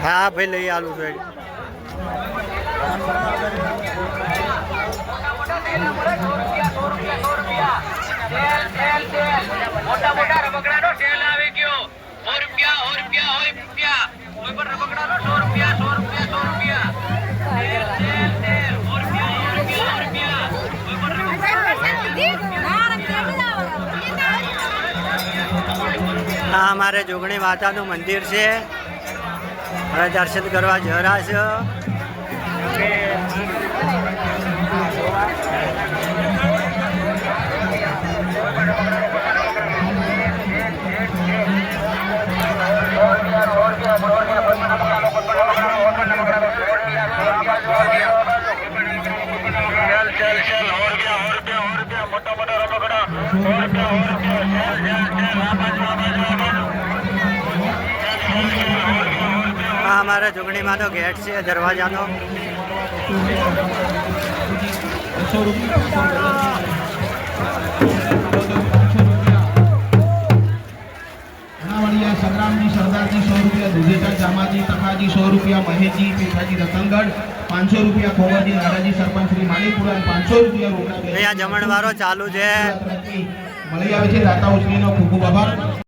हाँ भाई लई आलू साइड મોટા મોટા રબકડાનો સેલ આવી ગયો 100 રૂપિયા 100 રૂપિયા કોઈ પણ રબકડાનો 100 રૂપિયા 100 રૂપિયા 100 આ અમારે જોગણી માતાનું મંદિર છે હવે દર્શન કરવા જરા છે આ અમારા જોગણીમાંનો ગેટ છે દરવાજાનો संग्रामजी सरदारजी 100 रुपया दुधेचा जामाजी तकाजी 100 रुपया महेशजी पेठाजी रतनगढ़ 500 रुपया खोवाजी नाराजी सरपंच श्री मालीपुरा 500 रुपया रोकड़ा અહીંયા જમણવારો ચાલુ છે મળી આવે છે દાતા ઉજળીનો ખૂબ ખૂબ આભાર।